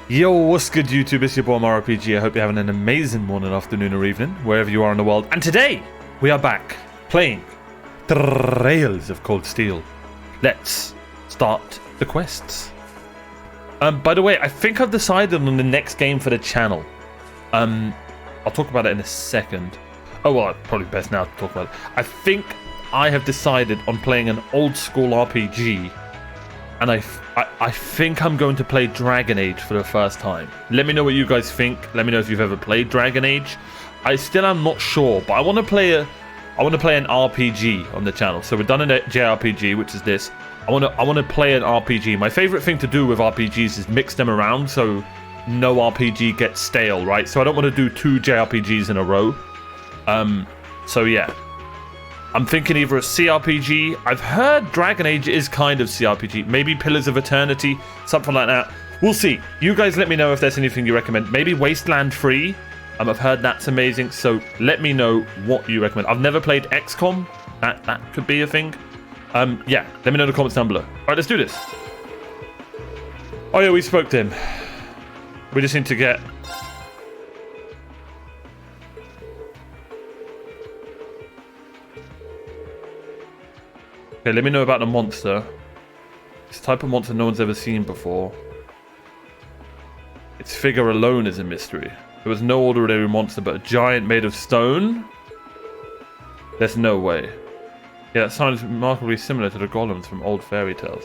Yo, what's good YouTube? It's your boy OMARIORPG. I hope you're having an amazing morning, afternoon or evening, wherever you are in the world. And today, we are back playing Trails of Cold Steel. Let's start the quests. By the way, I think I've decided on the next game for the channel. I'll talk about it in a second. Oh, well, probably best now to talk about it. I think I have decided on playing an old school RPG. And I think I'm going to play Dragon Age for the first time. Let me know what you guys think. Let me know if you've ever played Dragon Age. I still am not sure, but I want to play an RPG on the channel. So we've done a JRPG, which is this. I want to play an RPG. My favorite thing to do with RPGs is mix them around so no RPG gets stale, right? So I don't want to do 2 JRPGs in a row. So yeah. I'm thinking either a CRPG. I've heard Dragon Age is kind of CRPG. Maybe Pillars of Eternity, something like that. We'll see. You guys let me know if there's anything you recommend. Maybe Wasteland 3. I've heard that's amazing. So let me know what you recommend. I've never played XCOM. That could be a thing. Yeah, let me know in the comments down below. All right, let's do this. Oh yeah, we spoke to him. We just need to get... Okay, let me know about the monster. It's a type of monster no one's ever seen before. Its figure alone is a mystery. There was no ordinary monster, but a giant made of stone? There's no way. Yeah, that sounds remarkably similar to the golems from old fairy tales.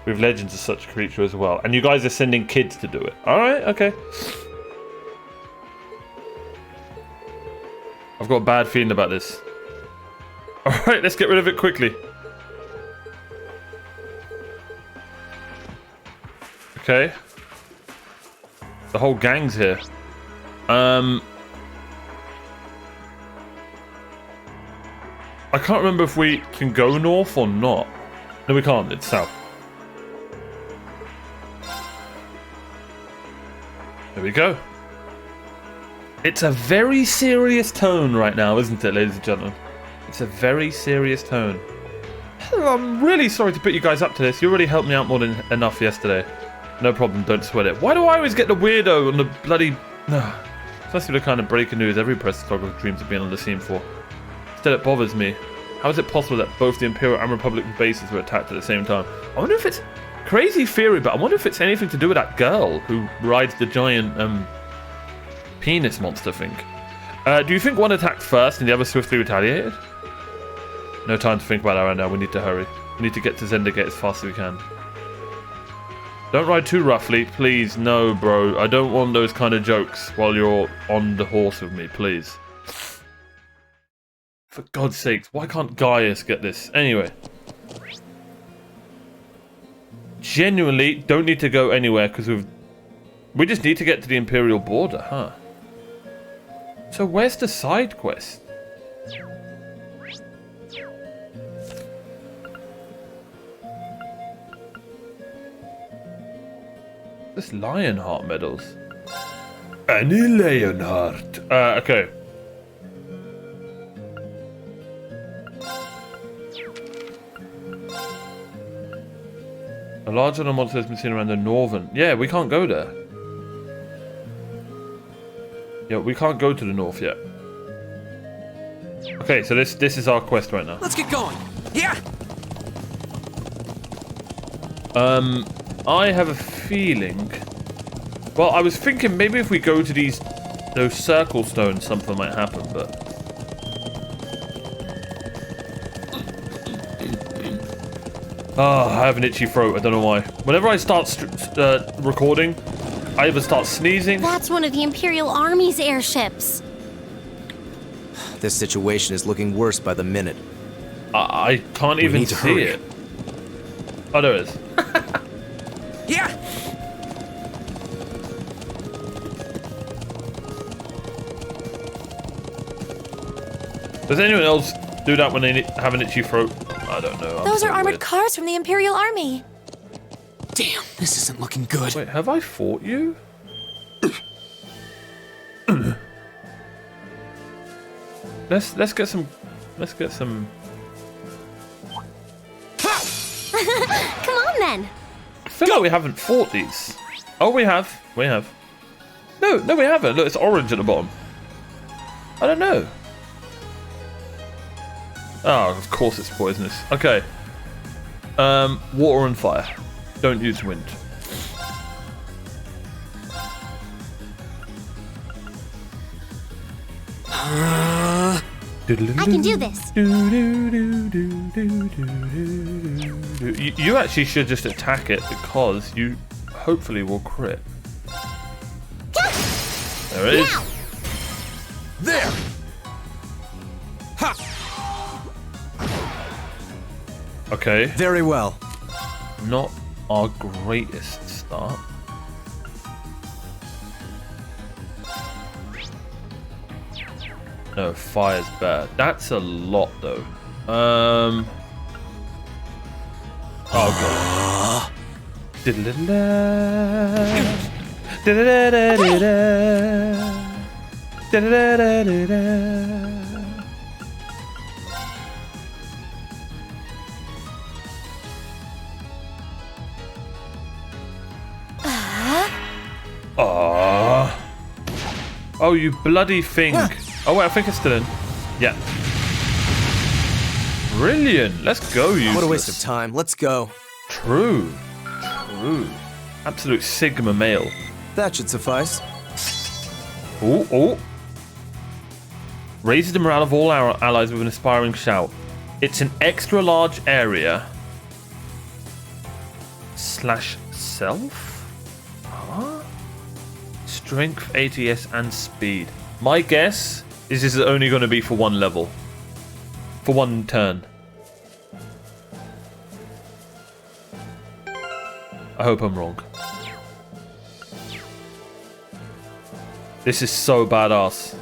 We have legends of such a creature as well. And you guys are sending kids to do it. Alright, okay. I've got a bad feeling about this. Alright, let's get rid of it quickly. Okay. The whole gang's here. I can't remember if we can go north or not. No, we can't. It's south. There we go. It's a very serious tone right now, isn't it, ladies and gentlemen? It's a very serious tone. I'm really sorry to put you guys up to this. You already helped me out more than enough yesterday. No problem, don't sweat it. Why do I always get the weirdo on the bloody... Especially the kind of breaking news every press photographer dreams of being on the scene for. Still, it bothers me. How is it possible that both the Imperial and Republican bases were attacked at the same time? I wonder if it's... Crazy theory, but I wonder if it's anything to do with that girl who rides the giant penis monster thing. Do you think one attacked first and the other swiftly retaliated? No time to think about that right now. We need to hurry. We need to get to Zendagate as fast as we can. Don't ride too roughly, please. No, bro. I don't want those kind of jokes while you're on the horse with me, please. For God's sakes, why can't Gaius get this? Anyway. Genuinely, don't need to go anywhere because we just need to get to the Imperial border, huh? So where's the side quest? This Lionheart medals. Any Lionheart. Okay. A large number of monsters has been seen around the northern. Yeah, we can't go there. Yeah, we can't go to the north yet. Okay, so this is our quest right now. Let's get going. Yeah. I have a feeling... Well, I was thinking maybe if we go to those circle stones, something might happen, but... Oh, I have an itchy throat, I don't know why. Whenever I start recording, I either start sneezing... That's one of the Imperial Army's airships. This situation is looking worse by the minute. I can't even see it. Oh, there it is. Yeah. Does anyone else do that when they have an itchy throat? I don't know. Those are armored cars from the Imperial Army. Damn, this isn't looking good. Wait, have I fought you? Let's get some. Come on then. I feel like we haven't fought these. Oh, we have. We have. No, we haven't. Look, it's orange at the bottom. I don't know. Oh, of course it's poisonous. Okay. Water and fire. Don't use wind. I can do this. You actually should just attack it because you hopefully will crit. There it is. There! Ha! Okay. Very well. Not our greatest start. No, fire's bad. That's a lot though. Oh god. Oh, you bloody thing. Oh wait, I think it's still in. Yeah. Brilliant. Let's go, useless. What a waste of time. Let's go. True. True. Absolute Sigma male. That should suffice. Oh. Raises the morale of all our allies with an aspiring shout. It's an extra large area. /self? Huh? Strength, ATS, and speed. My guess is this is only going to be for one level. For one turn. I hope I'm wrong. This is so badass.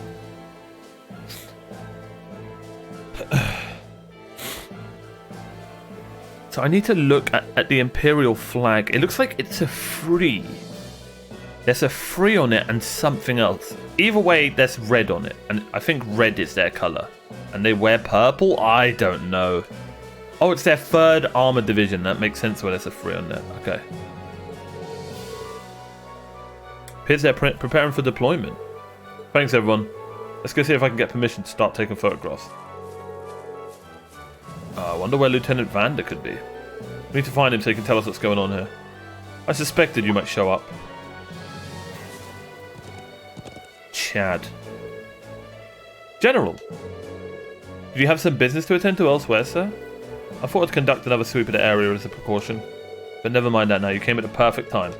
So I need to look at the Imperial flag. It looks like it's a 3. There's a 3 on it and something else. Either way, there's red on it. And I think red is their color. And they wear purple? I don't know. Oh, it's their 3rd armored division. That makes sense where there's a 3 on there. Okay. Appears they're preparing for deployment. Thanks, everyone. Let's go see if I can get permission to start taking photographs. I wonder where Lieutenant Vander could be. We need to find him so he can tell us what's going on here. I suspected you might show up. Chad. General. Do you have some business to attend to elsewhere, sir? I thought I'd conduct another sweep of the area as a precaution. But never mind that now, you came at the perfect time.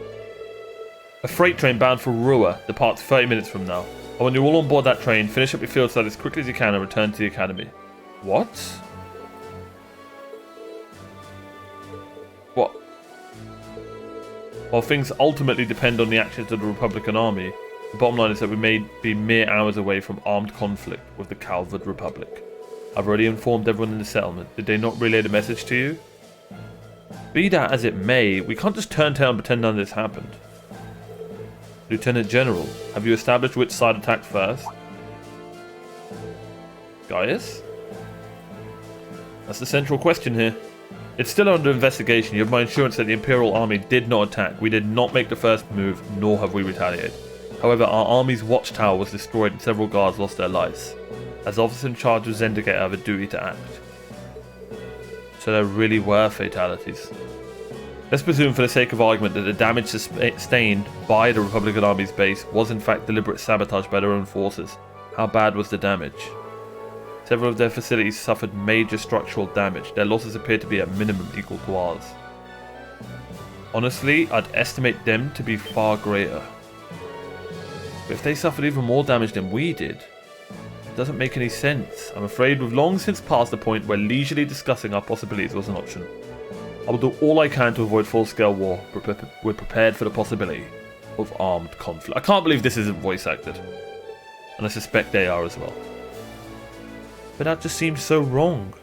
A freight train bound for Rua departs 30 minutes from now. I want you all on board that train, finish up your field study as quickly as you can and return to the academy. What? What? While things ultimately depend on the actions of the Republican Army, the bottom line is that we may be mere hours away from armed conflict with the Calvard Republic. I've already informed everyone in the settlement. Did they not relay the message to you? Be that as it may, we can't just turn tail and pretend none of this happened. Lieutenant General, have you established which side attacked first? Gaius? That's the central question here. It's still under investigation. You have my assurance that the Imperial Army did not attack. We did not make the first move, nor have we retaliated. However, our army's watchtower was destroyed and several guards lost their lives. As officers in charge of Zendikar, I have a duty to act. So there really were fatalities. Let's presume for the sake of argument that the damage sustained by the Republican Army's base was in fact deliberate sabotage by their own forces. How bad was the damage? Several of their facilities suffered major structural damage. Their losses appear to be at minimum equal to ours. Honestly, I'd estimate them to be far greater. But if they suffered even more damage than we did, it doesn't make any sense. I'm afraid we've long since passed the point where leisurely discussing our possibilities was an option. I will do all I can to avoid full-scale war. We're prepared for the possibility of armed conflict. I can't believe this isn't voice acted. And I suspect they are as well. But that just seems so wrong.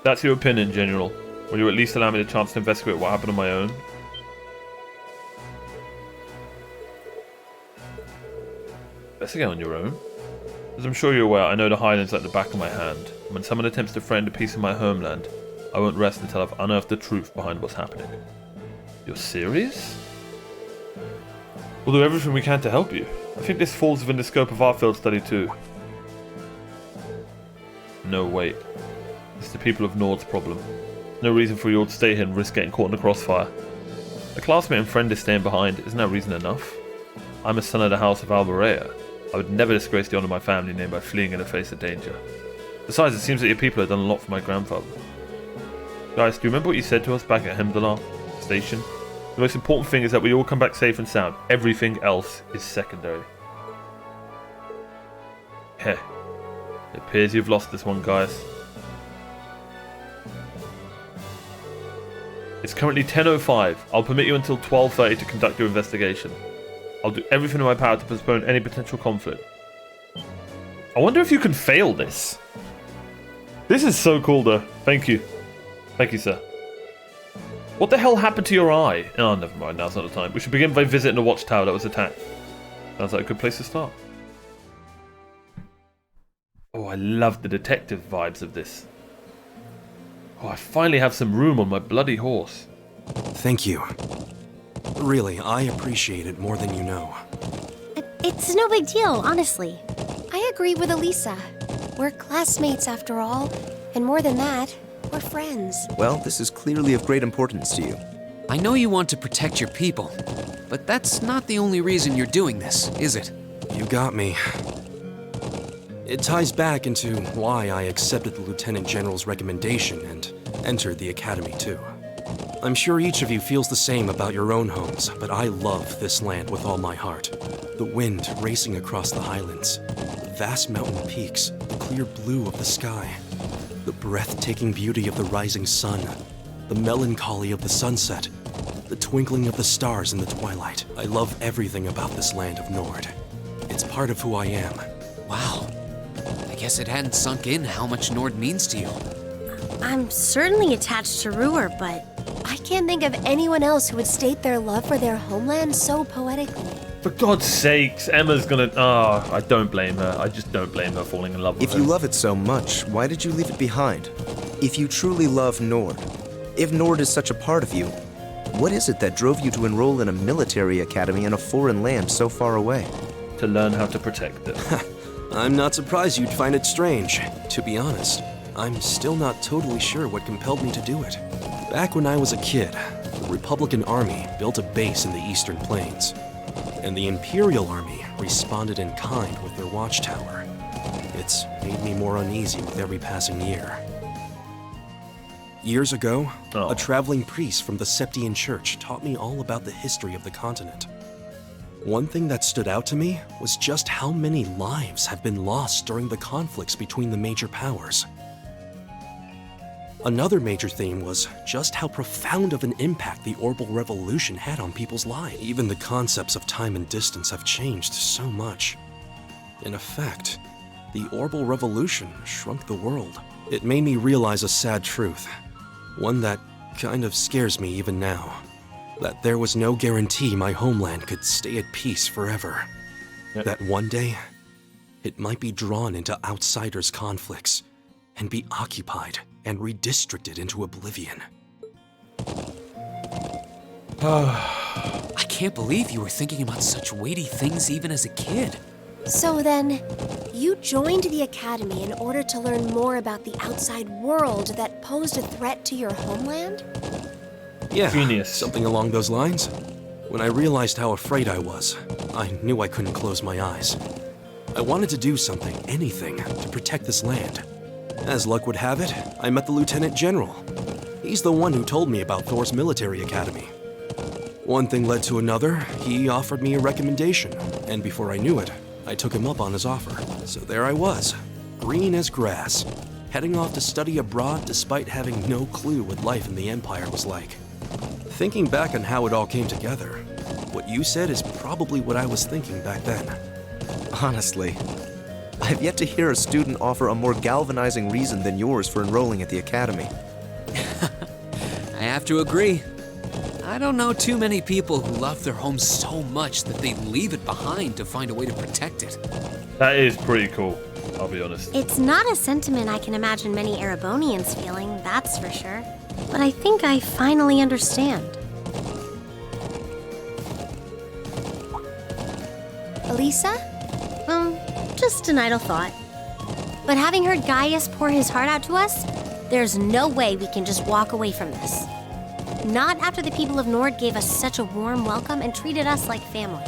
That's your opinion, General. Will you at least allow me the chance to investigate what happened on my own? Investigate on your own? As I'm sure you're aware, I know the Highlands like the back of my hand. When someone attempts to friend a piece of my homeland, I won't rest until I've unearthed the truth behind what's happening. You're serious? We'll do everything we can to help you. I think this falls within the scope of our field study too. No, wait. It's the people of Nord's problem. No reason for you all to stay here and risk getting caught in the crossfire. A classmate and friend is staying behind. Isn't that reason enough? I'm a son of the House of Alvarea. I would never disgrace the honor of my family name by fleeing in the face of danger. Besides, it seems that your people have done a lot for my grandfather. Guys, do you remember what you said to us back at Hemdalar Station? The most important thing is that we all come back safe and sound. Everything else is secondary. Heh. It appears you've lost this one, guys. It's currently 10:05. I'll permit you until 12:30 to conduct your investigation. I'll do everything in my power to postpone any potential conflict. I wonder if you can fail this. This is so cool, though. Thank you. Thank you, sir. What the hell happened to your eye? Oh, never mind. Now's not the time. We should begin by visiting the watchtower that was attacked. Sounds like a good place to start. Oh, I love the detective vibes of this. Oh, I finally have some room on my bloody horse. Thank you. Really, I appreciate it more than you know. It's no big deal, honestly. I agree with Elisa. We're classmates after all, and more than that, we're friends. Well, this is clearly of great importance to you. I know you want to protect your people, but that's not the only reason you're doing this, is it? You got me. It ties back into why I accepted the Lieutenant General's recommendation and entered the Academy too. I'm sure each of you feels the same about your own homes, but I love this land with all my heart. The wind racing across the highlands, the vast mountain peaks, the clear blue of the sky, the breathtaking beauty of the rising sun, the melancholy of the sunset, the twinkling of the stars in the twilight. I love everything about this land of Nord. It's part of who I am. Wow. I guess it hadn't sunk in how much Nord means to you. I'm certainly attached to Ruhr, but I can't think of anyone else who would state their love for their homeland so poetically. For God's sakes, Emma's gonna... Ah, I don't blame her. I just don't blame her falling in love with If him. you love it so much, why did you leave it behind? If you truly love Nord, if Nord is such a part of you, what is it that drove you to enroll in a military academy in a foreign land so far away? To learn how to protect it. I'm not surprised you'd find it strange. To be honest, I'm still not totally sure what compelled me to do it. Back when I was a kid, the Republican Army built a base in the Eastern Plains, and the Imperial Army responded in kind with their watchtower. It's made me more uneasy with every passing year. Years ago, a traveling priest from the Septian Church taught me all about the history of the continent. One thing that stood out to me was just how many lives have been lost during the conflicts between the major powers. Another major theme was just how profound of an impact the Orbital Revolution had on people's lives. Even the concepts of time and distance have changed so much. In effect, the Orbital Revolution shrunk the world. It made me realize a sad truth, one that kind of scares me even now. That there was no guarantee my homeland could stay at peace forever. Yep. That one day, it might be drawn into outsiders' conflicts and be occupied and redistricted into oblivion. I can't believe you were thinking about such weighty things even as a kid. So then, you joined the Academy in order to learn more about the outside world that posed a threat to your homeland? Yeah, Genius. something along those lines. When I realized how afraid I was, I knew I couldn't close my eyes. I wanted to do something, anything, to protect this land. As luck would have it, I met the Lieutenant General. He's the one who told me about Thor's military academy. One thing led to another, he offered me a recommendation, and before I knew it, I took him up on his offer. So there I was, green as grass, heading off to study abroad despite having no clue what life in the Empire was like. Thinking back on how it all came together, what you said is probably what I was thinking back then. Honestly, I've yet to hear a student offer a more galvanizing reason than yours for enrolling at the academy. I have to agree. I don't know too many people who love their home so much that they leave it behind to find a way to protect it. That is pretty cool. I'll be honest. It's not a sentiment I can imagine many Erebonians feeling, that's for sure. But I think I finally understand. Elisa? Just an idle thought. But having heard Gaius pour his heart out to us, there's no way we can just walk away from this. Not after the people of Nord gave us such a warm welcome and treated us like family.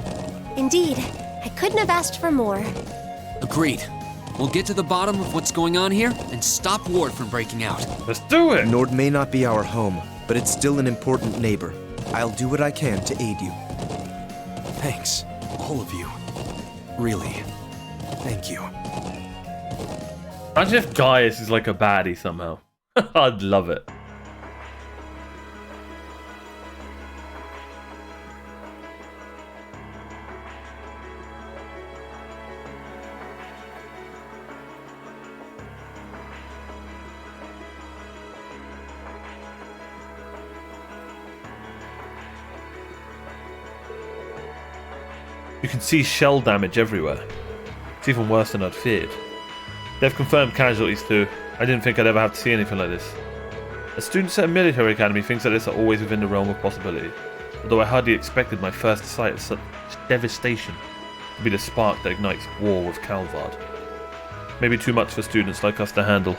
Indeed, I couldn't have asked for more. Agreed. We'll get to the bottom of what's going on here and stop Ward from breaking out. Let's do it! Nord may not be our home, but it's still an important neighbor. I'll do what I can to aid you. Thanks, all of you. Really, thank you. Imagine if Gaius is like a baddie somehow. I'd love it. You can see shell damage everywhere. It's even worse than I'd feared. They've confirmed casualties too. I didn't think I'd ever have to see anything like this. A student at a military academy thinks that this are always within the realm of possibility, although I hardly expected my first sight of such devastation to be the spark that ignites war with Calvard. Maybe too much for students like us to handle.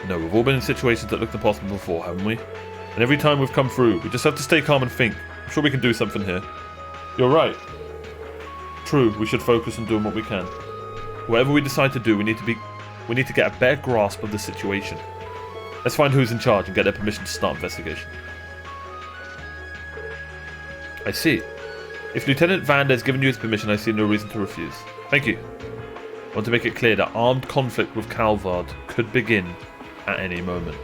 No, we've all been in situations that looked impossible before, haven't we? And every time we've come through, we just have to stay calm and think. I'm sure we can do something here. You're right. True, we should focus on doing what we can. Whatever we decide to do, we need to get a better grasp of the situation. Let's find who's in charge and get their permission to start investigation. I see. If Lieutenant Vander has given you his permission, I see no reason to refuse. Thank you. I want to make it clear that armed conflict with Calvard could begin at any moment.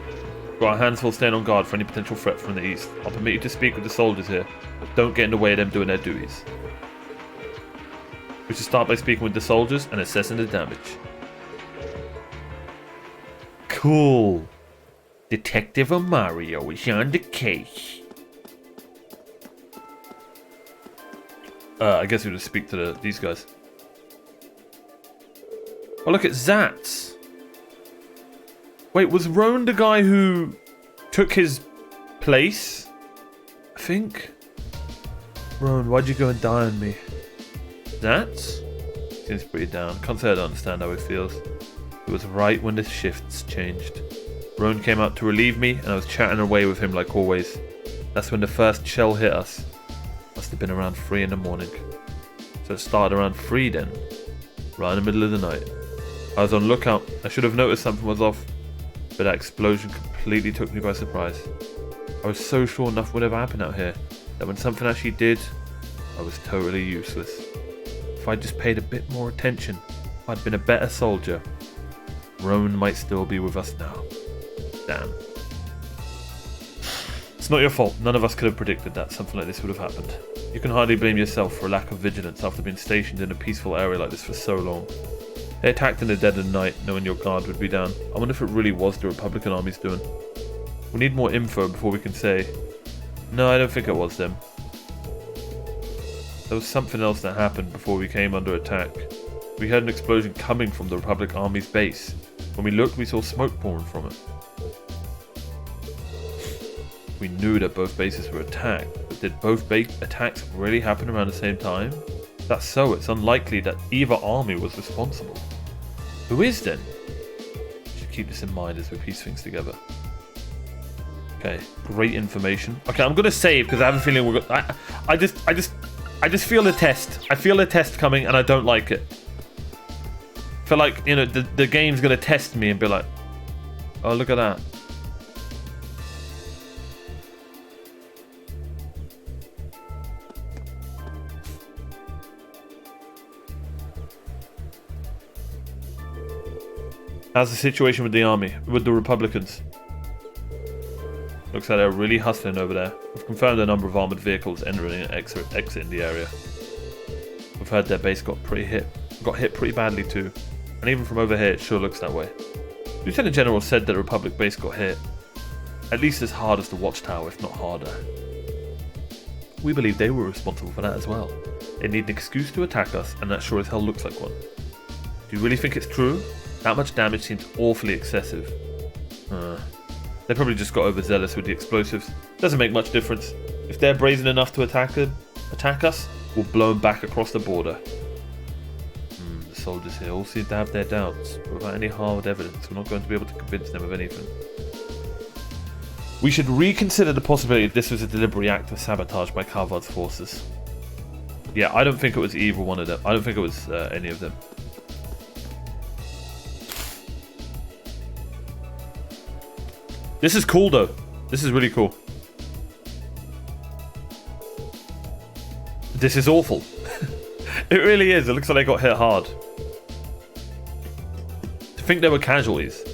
We've got our hands full staying on guard for any potential threat from the east. I'll permit you to speak with the soldiers here, but don't get in the way of them doing their duties. We should start by speaking with the soldiers and assessing the damage. Cool. Detective Omario is on the case. I guess we'll just speak to these guys. Oh, look at Zatz. Wait, was Roan the guy who took his place? I think. Roan, why'd you go and die on me? Zatz? Seems pretty down. Can't say I don't understand how he feels. It was right when the shifts changed. Roan came out to relieve me, and I was chatting away with him like always. That's when the first shell hit us. Must have been around 3 in the morning. So it started around 3 then. Right in the middle of the night. I was on lookout. I should have noticed something was off. But that explosion completely took me by surprise. I was so sure nothing would ever happen out here, that when something actually did, I was totally useless. If I'd just paid a bit more attention, if I'd been a better soldier, Roan might still be with us now. Damn. It's not your fault. None of us could have predicted that something like this would have happened. You can hardly blame yourself for a lack of vigilance after being stationed in a peaceful area like this for so long. They attacked in the dead of night, knowing your guard would be down. I wonder if it really was the Republican army's doing. We need more info before we can say, no, I don't think it was them. There was something else that happened before we came under attack. We heard an explosion coming from the Republic Army's base. When we looked, we saw smoke pouring from it. We knew that both bases were attacked, but did both attacks really happen around the same time? If that's so, it's unlikely that either army was responsible. Who is then? We should keep this in mind as we piece things together. Okay, great information. Okay, I'm gonna save because I have a feeling we're gonna. I just feel a test. I feel a test coming, and I don't like it. I feel like, you know, the game's gonna test me and be like, oh, look at that. How's the situation with the army, with the Republicans? Looks like they're really hustling over there. We've confirmed a number of armoured vehicles entering and exiting the area. We've heard their base got hit pretty badly too. And even from over here, it sure looks that way. Lieutenant General said that the Republic base got hit. At least as hard as the Watchtower, if not harder. We believe they were responsible for that as well. They need an excuse to attack us, and that sure as hell looks like one. Do you really think it's true? That much damage seems awfully excessive. They probably just got overzealous with the explosives. Doesn't make much difference. If they're brazen enough to attack us, we'll blow them back across the border. The soldiers here all seem to have their doubts, but without any hard evidence, we're not going to be able to convince them of anything. We should reconsider the possibility that this was a deliberate act of sabotage by Calvard's forces. Yeah, I don't think it was either one of them. I don't think it was any of them. This is cool though. This is really cool. This is awful. It really is. It looks like they got hit hard. To think there were casualties.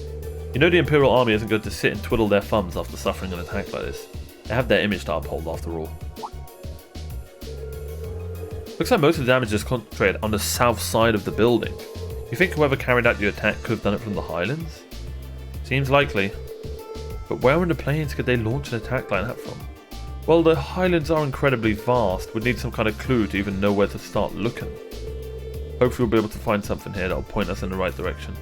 You know the Imperial Army isn't going to sit and twiddle their thumbs after suffering an attack like this. They have their image to uphold after all. Looks like most of the damage is concentrated on the south side of the building. You think whoever carried out the attack could have done it from the Highlands? Seems likely. But where in the plains could they launch an attack like that from? Well, the Highlands are incredibly vast. We'd need some kind of clue to even know where to start looking. Hopefully we'll be able to find something here that'll point us in the right direction.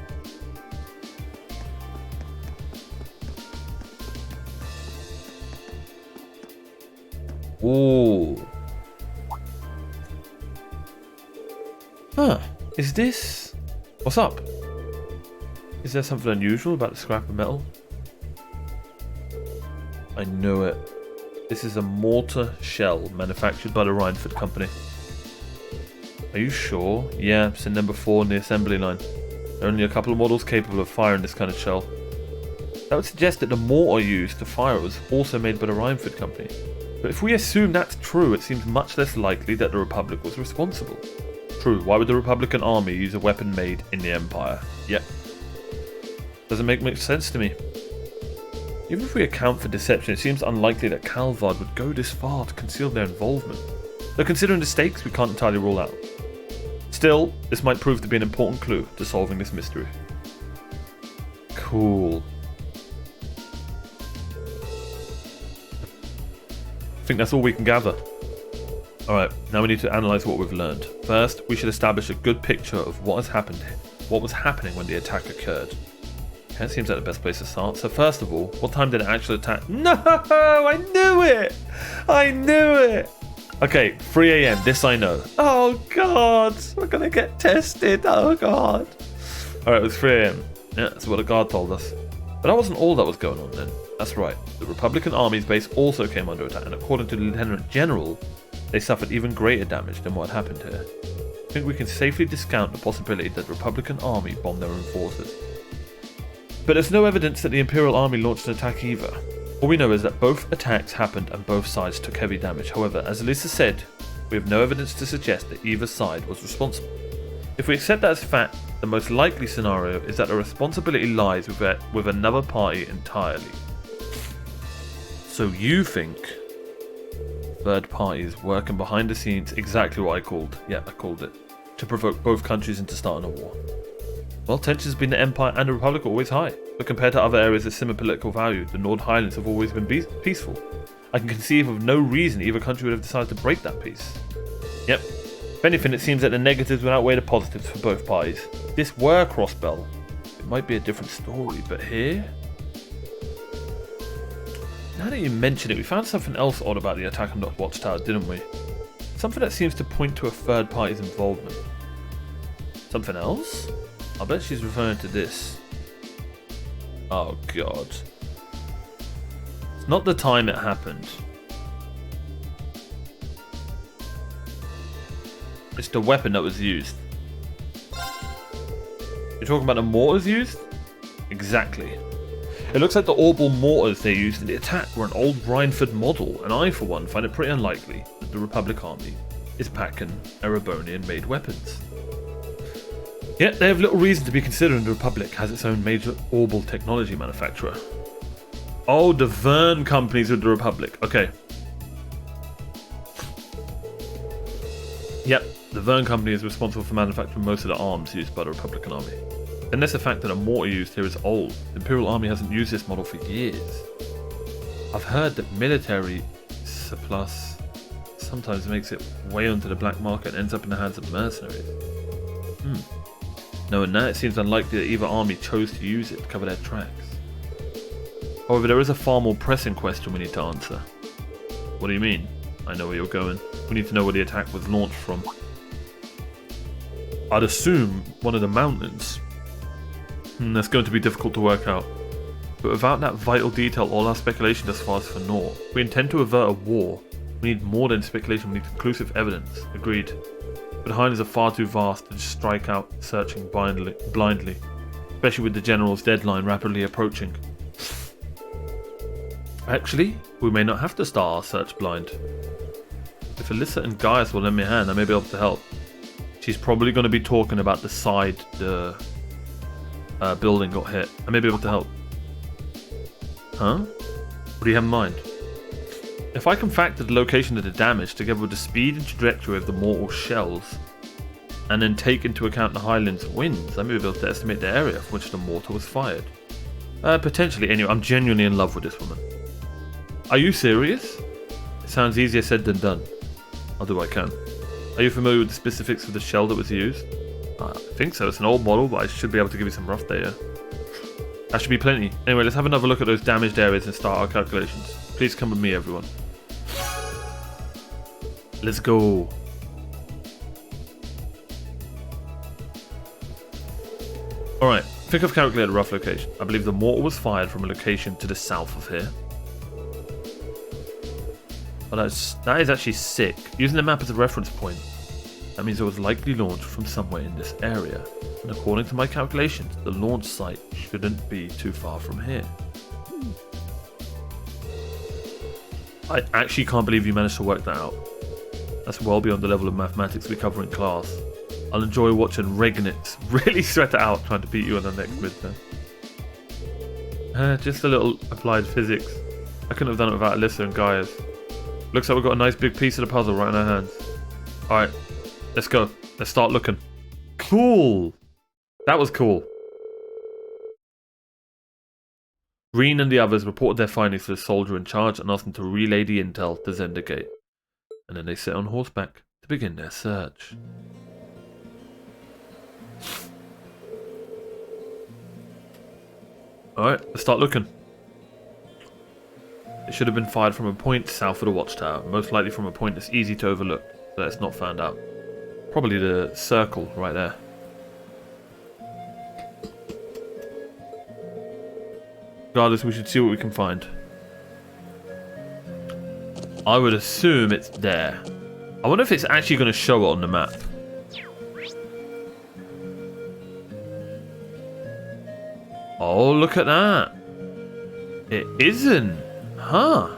Ooh. Huh. Is this... What's up? Is there something unusual about the scrap of metal? I know it. This is a mortar shell manufactured by the Rhineford Company. Are you sure? Yeah, I've seen them before in the assembly line. There are only a couple of models capable of firing this kind of shell. That would suggest that the mortar used to fire it was also made by the Rhineford Company. But if we assume that's true, it seems much less likely that the Republic was responsible. True, why would the Republican army use a weapon made in the Empire? Yep. Doesn't make much sense to me. Even if we account for deception, it seems unlikely that Calvard would go this far to conceal their involvement. Though considering the stakes, we can't entirely rule out. Still, this might prove to be an important clue to solving this mystery. Cool. I think that's all we can gather. Alright, now we need to analyse what we've learned. First, we should establish a good picture of what has happened, what was happening when the attack occurred. That seems like the best place to start. So first of all, what time did it actually attack? No! I knew it! I knew it! Okay, 3 AM, this I know. Oh god! We're gonna get tested, oh god. Alright, it was 3 AM. Yeah, that's what the guard told us. But that wasn't all that was going on then. That's right, the Republican Army's base also came under attack, and according to the Lieutenant General, they suffered even greater damage than what happened here. I think we can safely discount the possibility that the Republican Army bombed their own forces. But there's no evidence that the Imperial Army launched an attack either. All we know is that both attacks happened and both sides took heavy damage. However, as Alyssa said, we have no evidence to suggest that either side was responsible. If we accept that as fact, the most likely scenario is that the responsibility lies with another party entirely. So you think third parties working behind the scenes, exactly what I called. Yeah, I called it. To provoke both countries into starting a war. Well, tensions between the Empire and the Republic are always high, but compared to other areas of similar political value, the Nord Highlands have always been peaceful. I can conceive of no reason either country would have decided to break that peace. Yep. If anything, it seems that the negatives would outweigh the positives for both parties. If this were Crossbell, it might be a different story, but here... Now that you mention it, we found something else odd about the attack on the Watchtower, didn't we? Something that seems to point to a third party's involvement. Something else? I bet she's referring to this. Oh god. It's not the time it happened. It's the weapon that was used. You're talking about the mortars used? Exactly. It looks like the orbital mortars they used in the attack were an old Rhineford model, and I for one find it pretty unlikely that the Republic Army is packing Erebonian-made weapons. Yet they have little reason to be considering the Republic has its own major orbital technology manufacturer. Oh, the Verne companies of the Republic. Okay. Yep, the Verne company is responsible for manufacturing most of the arms used by the Republican Army. And there's the fact that a mortar used here is old. The Imperial Army hasn't used this model for years. I've heard that military surplus sometimes makes it way onto the black market and ends up in the hands of mercenaries. Knowing that, it seems unlikely that either army chose to use it to cover their tracks. However, there is a far more pressing question we need to answer. What do you mean? I know where you're going. We need to know where the attack was launched from. I'd assume one of the mountains. That's going to be difficult to work out. But without that vital detail, all our speculation thus far is for naught. If we intend to avert a war, we need more than speculation, we need conclusive evidence. Agreed. But the Highlands are far too vast to just strike out searching blindly. Especially with the General's deadline rapidly approaching. Actually, we may not have to start our search blind. If Alyssa and Gaius will lend me a hand, I may be able to help. She's probably going to be talking about the side the building got hit. I may be able to help. Huh? What do you have in mind? If I can factor the location of the damage together with the speed and trajectory of the mortal shells, and then take into account the Highlands winds, I may be able to estimate the area from which the mortar was fired. Potentially. Anyway, I'm genuinely in love with this woman. Are you serious? It sounds easier said than done. I'll do what I can. Are you familiar with the specifics of the shell that was used? I think so. It's an old model, but I should be able to give you some rough data. That should be plenty. Anyway, let's have another look at those damaged areas and start our calculations. Please come with me, everyone. Let's go. Alright, I think I've calculated a rough location. I believe the mortar was fired from a location to the south of here. But that is actually sick. Using the map as a reference point, that means it was likely launched from somewhere in this area. And according to my calculations, the launch site shouldn't be too far from here. I actually can't believe you managed to work that out. That's well beyond the level of mathematics we cover in class. I'll enjoy watching Regnitz really sweat it out trying to beat you on the next midterm. Just a little applied physics. I couldn't have done it without Alyssa and Gaius. Looks like we've got a nice big piece of the puzzle right in our hands. Alright, let's go. Let's start looking. Cool! That was cool. Reen and the others reported their findings to the soldier in charge and asked him to relay the intel to Zendergate. And then they set on horseback to begin their search. Alright, let's start looking. It should have been fired from a point south of the watchtower, most likely from a point that's easy to overlook, so it's not found out. Probably the circle right there. Regardless, we should see what we can find. I would assume it's there. I wonder if it's actually going to show it on the map. Oh, look at that. It isn't. Huh.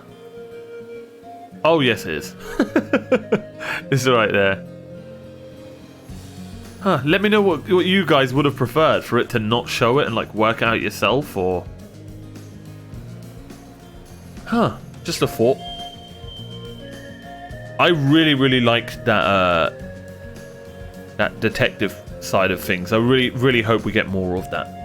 Oh, yes, it is. It's right there. Huh. Let me know what you guys would have preferred. For it to not show it and, like, work it out yourself, or... Huh. Just a thought. I really, really liked that, that detective side of things. I really, really hope we get more of that.